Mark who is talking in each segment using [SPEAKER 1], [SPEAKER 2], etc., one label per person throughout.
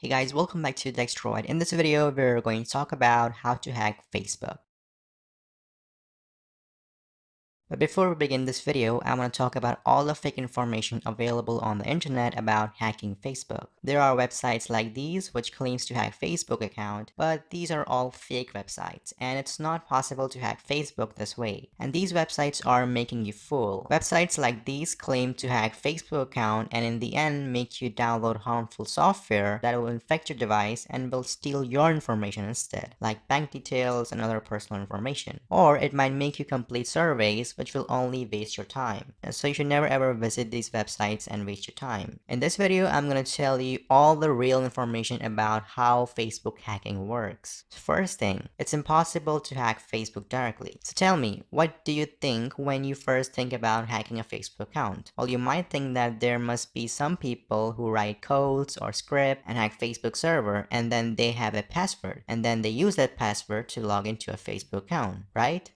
[SPEAKER 1] Hey guys, welcome back to Dextroid. In this video, we're going to talk about how to hack Facebook. But before we begin this video, I want to talk about all the fake information available on the internet about hacking Facebook. There are websites like these which claims to hack Facebook account, but these are all fake websites, and it's not possible to hack Facebook this way. And these websites are making you fool. Websites like these claim to hack Facebook account and in the end make you download harmful software that will infect your device and will steal your information instead, like bank details and other personal information. Or it might make you complete surveys which will only waste your time. And so you should never ever visit these websites and waste your time. In this video, I'm gonna tell you all the real information about how Facebook hacking works. First thing, it's impossible to hack Facebook directly. So tell me, what do you think when you first think about hacking a Facebook account? Well, you might think that there must be some people who write codes or script and hack Facebook server, and then they have a password, and then they use that password to log into a Facebook account, right?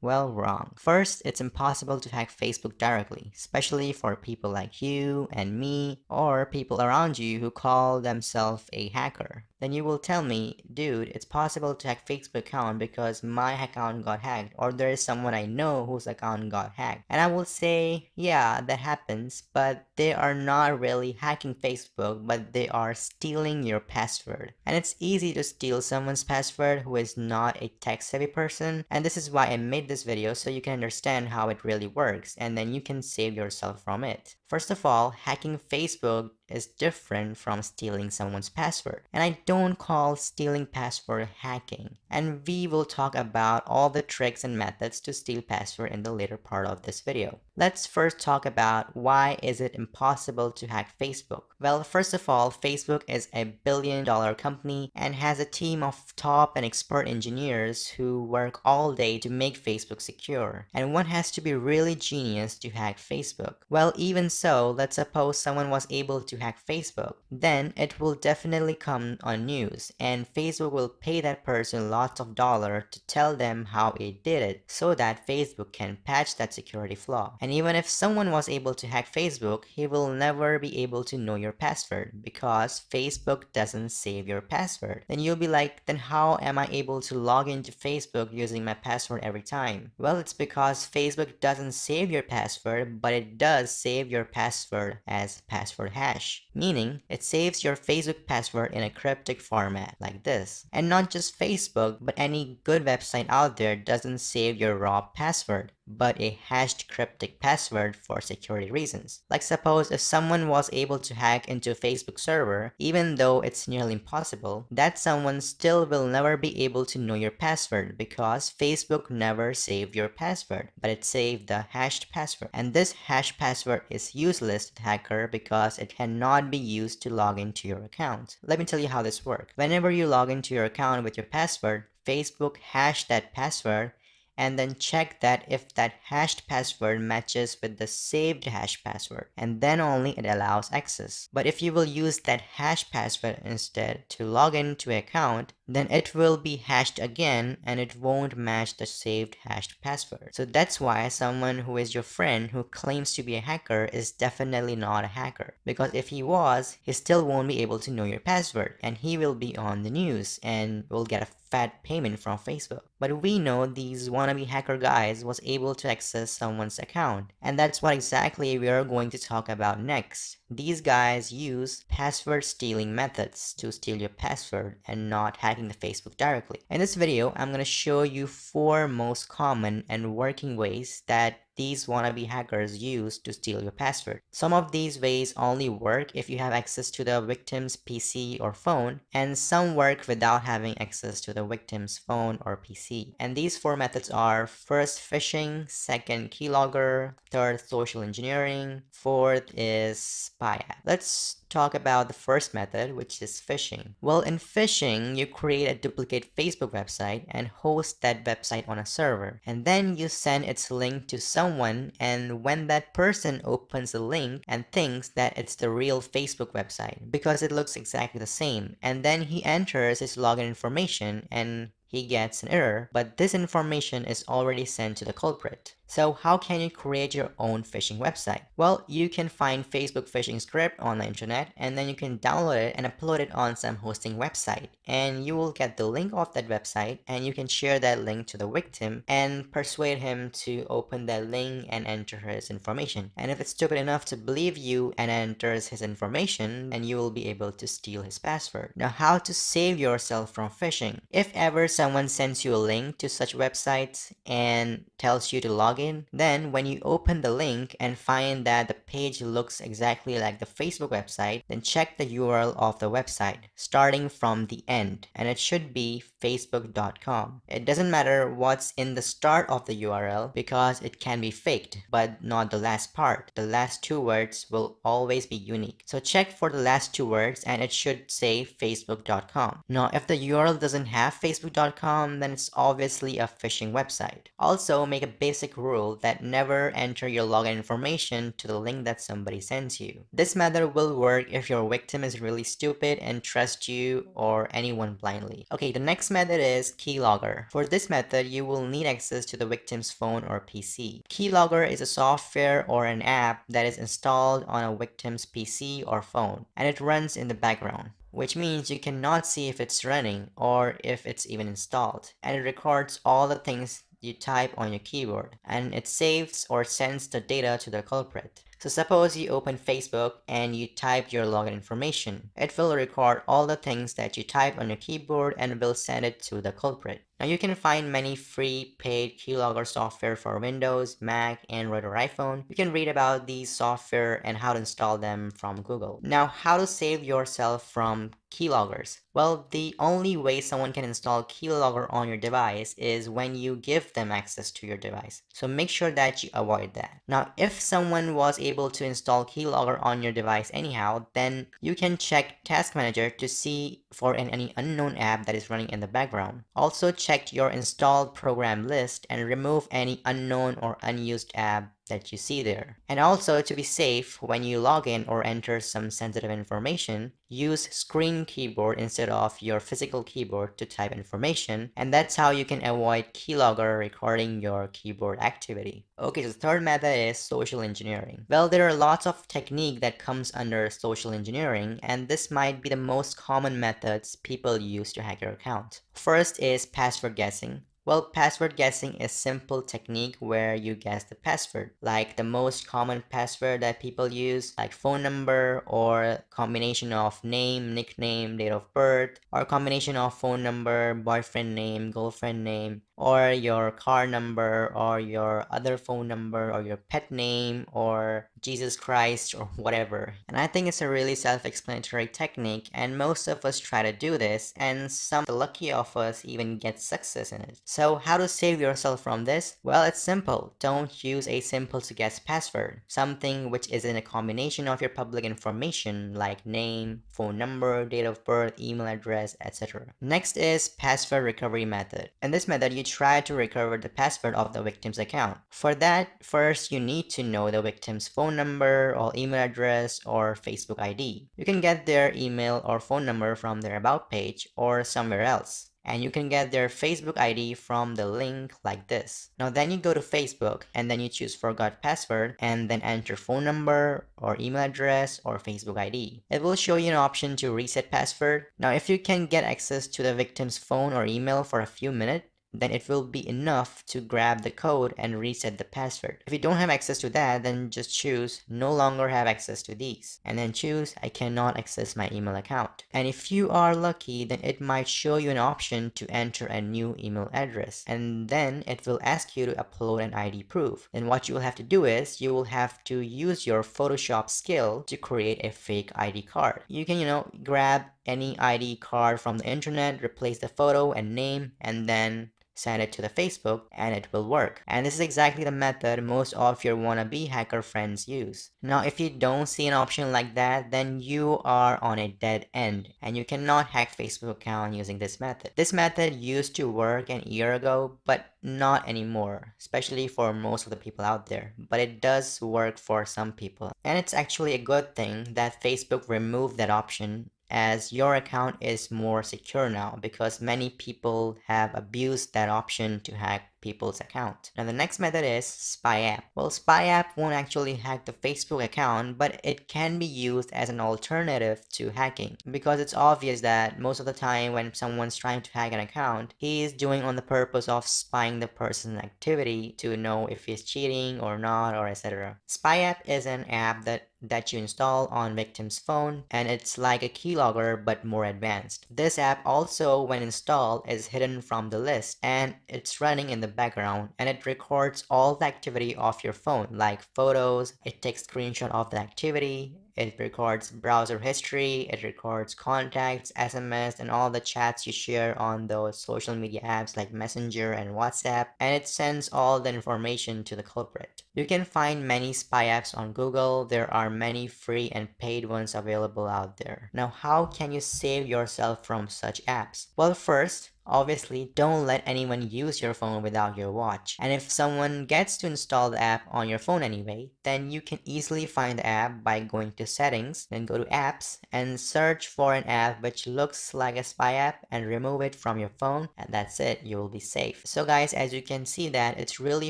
[SPEAKER 1] Well, wrong. First, it's impossible to hack Facebook directly, especially for people like you and me, or people around you who call themselves a hacker. Then you will tell me, dude, it's possible to hack Facebook account because my account got hacked, or there is someone I know whose account got hacked. And I will say, yeah, that happens, but they are not really hacking Facebook, but they are stealing your password. And it's easy to steal someone's password who is not a tech-savvy person, and this is why I made this video so you can understand how it really works, and then you can save yourself from it. First of all, hacking Facebook is different from stealing someone's password. And I don't call stealing password hacking. And we will talk about all the tricks and methods to steal password in the later part of this video. Let's first talk about why is it impossible to hack Facebook. Well, first of all, Facebook is a billion-dollar company and has a team of top and expert engineers who work all day to make Facebook secure. And one has to be really genius to hack Facebook. Well, even so, let's suppose someone was able to hack Facebook. Then it will definitely come on news, and Facebook will pay that person lots of dollars to tell them how it did it, so that Facebook can patch that security flaw. And even if someone was able to hack Facebook, he will never be able to know your password because Facebook doesn't save your password. Then you'll be like, then how am I able to log into Facebook using my password every time? Well, it's because Facebook doesn't save your password, but it does save your password as password hash, meaning it saves your Facebook password in a cryptic format like this. And not just Facebook, but any good website out there doesn't save your raw password, but a hashed cryptic password for security reasons. Like suppose if someone was able to hack into a Facebook server, even though it's nearly impossible, that someone still will never be able to know your password because Facebook never saved your password, but it saved the hashed password. And this hashed password is useless to the hacker because it cannot be used to log into your account. Let me tell you how this works. Whenever you log into your account with your password, Facebook hash that password and then check that if that hashed password matches with the saved hash password, and then only it allows access. But if you will use that hash password instead to log into an account, then it will be hashed again and it won't match the saved hashed password. So that's why someone who is your friend who claims to be a hacker is definitely not a hacker. Because if he was, he still won't be able to know your password and he will be on the news and will get a fat payment from Facebook. But we know these wannabe hacker guys was able to access someone's account, and that's what exactly we are going to talk about next. These guys use password stealing methods to steal your password and not hacking the Facebook directly. In this video, I'm going to show you 4 most common and working ways that these wannabe hackers use to steal your password. Some of these ways only work if you have access to the victim's PC or phone, and some work without having access to the victim's phone or PC. And these 4 methods are: first, phishing; second, keylogger; third, social engineering; fourth is spy app. Let's talk about the first method, which is phishing. Well, in phishing, you create a duplicate Facebook website and host that website on a server, and then you send its link to someone, and when that person opens the link and thinks that it's the real Facebook website because it looks exactly the same, and then he enters his login information and he gets an error, but this information is already sent to the culprit. So how can you create your own phishing website? Well, you can find Facebook phishing script on the internet, and then you can download it and upload it on some hosting website. And you will get the link of that website, and you can share that link to the victim and persuade him to open that link and enter his information. And if it's stupid enough to believe you and enters his information, then you will be able to steal his password. Now, how to save yourself from phishing? If ever someone sends you a link to such websites and tells you to log in, then when you open the link and find that the page looks exactly like the Facebook website, then check the URL of the website starting from the end, and it should be facebook.com. It doesn't matter what's in the start of the URL because it can be faked, but not the last part. The last two words will always be unique. So check for the last two words and it should say facebook.com. Now, if the URL doesn't have facebook.com, then it's obviously a phishing website. Also, make a basic rule that never enter your login information to the link that somebody sends you. This method will work if your victim is really stupid and trusts you or anyone blindly. Okay, the next method is Keylogger. For this method, you will need access to the victim's phone or PC. Keylogger is a software or an app that is installed on a victim's PC or phone, and it runs in the background, which means you cannot see if it's running or if it's even installed. And it records all the things you type on your keyboard, and it saves or sends the data to the culprit. So suppose you open Facebook and you type your login information. It will record all the things that you type on your keyboard and will send it to the culprit. Now you can find many free paid keylogger software for Windows, Mac, Android, or iPhone. You can read about these software and how to install them from Google. Now, how to save yourself from keyloggers? Well, the only way someone can install keylogger on your device is when you give them access to your device. So make sure that you avoid that. Now, if someone was able to install keylogger on your device anyhow, then you can check Task Manager to see for any unknown app that is running in the background. Also, check your installed program list and remove any unknown or unused app that you see there. And also, to be safe, when you log in or enter some sensitive information, use screen keyboard instead of your physical keyboard to type information, and that's how you can avoid keylogger recording your keyboard activity. Okay, so the third method is social engineering. Well, there are lots of technique that comes under social engineering, and this might be the most common methods people use to hack your account. First is password guessing. Well, password guessing is simple technique where you guess the password, like the most common password that people use, like phone number or combination of name, nickname, date of birth, or combination of phone number, boyfriend name, girlfriend name, or your car number, or your other phone number, or your pet name, or Jesus Christ, or whatever. And I think it's a really self-explanatory technique, and most of us try to do this, and some lucky of us even get success in it. So how to save yourself from this? Well, it's simple. Don't use a simple to guess password, something which is in a combination of your public information like name, phone number, date of birth, email address, etc. Next is password recovery method. In this method, you try to recover the password of the victim's account. For that, first you need to know the victim's phone number or email address or Facebook ID. You can get their email or phone number from their about page or somewhere else. And you can get their Facebook ID from the link like this. Now then you go to Facebook and then you choose forgot password and then enter phone number or email address or Facebook ID. It will show you an option to reset password. Now if you can get access to the victim's phone or email for a few minutes, then it will be enough to grab the code and reset the password. If you don't have access to that, then just choose no longer have access to these, and then choose I cannot access my email account. And if you are lucky, then it might show you an option to enter a new email address, and then it will ask you to upload an ID proof. Then what you will have to do is you will have to use your Photoshop skill to create a fake ID card. You can, grab any ID card from the internet, replace the photo and name, and then send it to the Facebook and it will work. And this is exactly the method most of your wannabe hacker friends use. Now if you don't see an option like that, then you are on a dead end and you cannot hack Facebook account using this method. This method used to work an year ago, but not anymore, especially for most of the people out there, but it does work for some people. And it's actually a good thing that Facebook removed that option as your account is more secure now because many people have abused that option to hack people's account. Now the next method is spy app. Well, spy app won't actually hack the Facebook account, but it can be used as an alternative to hacking because it's obvious that most of the time when someone's trying to hack an account, he is doing on the purpose of spying the person's activity to know if he's cheating or not or etc. Spy app is an app that you install on victim's phone, and it's like a keylogger but more advanced. This app also, when installed, is hidden from the list and it's running in the background, and it records all the activity of your phone like photos. It takes screenshot of the activity, it records browser history, it records contacts, SMS, and all the chats you share on those social media apps like Messenger and WhatsApp, and it sends all the information to the culprit. You can find many spy apps on Google. There are many free and paid ones available out there. Now, how can you save yourself from such apps? Well, first, obviously, don't let anyone use your phone without your watch. And if someone gets to install the app on your phone anyway, then you can easily find the app by going to settings, then go to apps and search for an app which looks like a spy app and remove it from your phone, and that's it, you will be safe. So guys, as you can see that it's really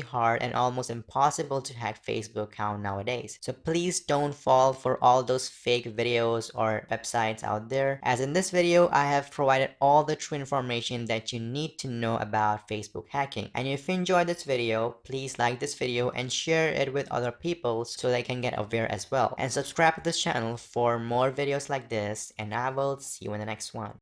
[SPEAKER 1] hard and almost impossible to hack Facebook account nowadays. So please don't fall for all those fake videos or websites out there. As in this video, I have provided all the true information that you need to know about Facebook hacking. And if you enjoyed this video, please like this video and share it with other people so they can get aware as well. And subscribe to this channel for more videos like this, and I will see you in the next one.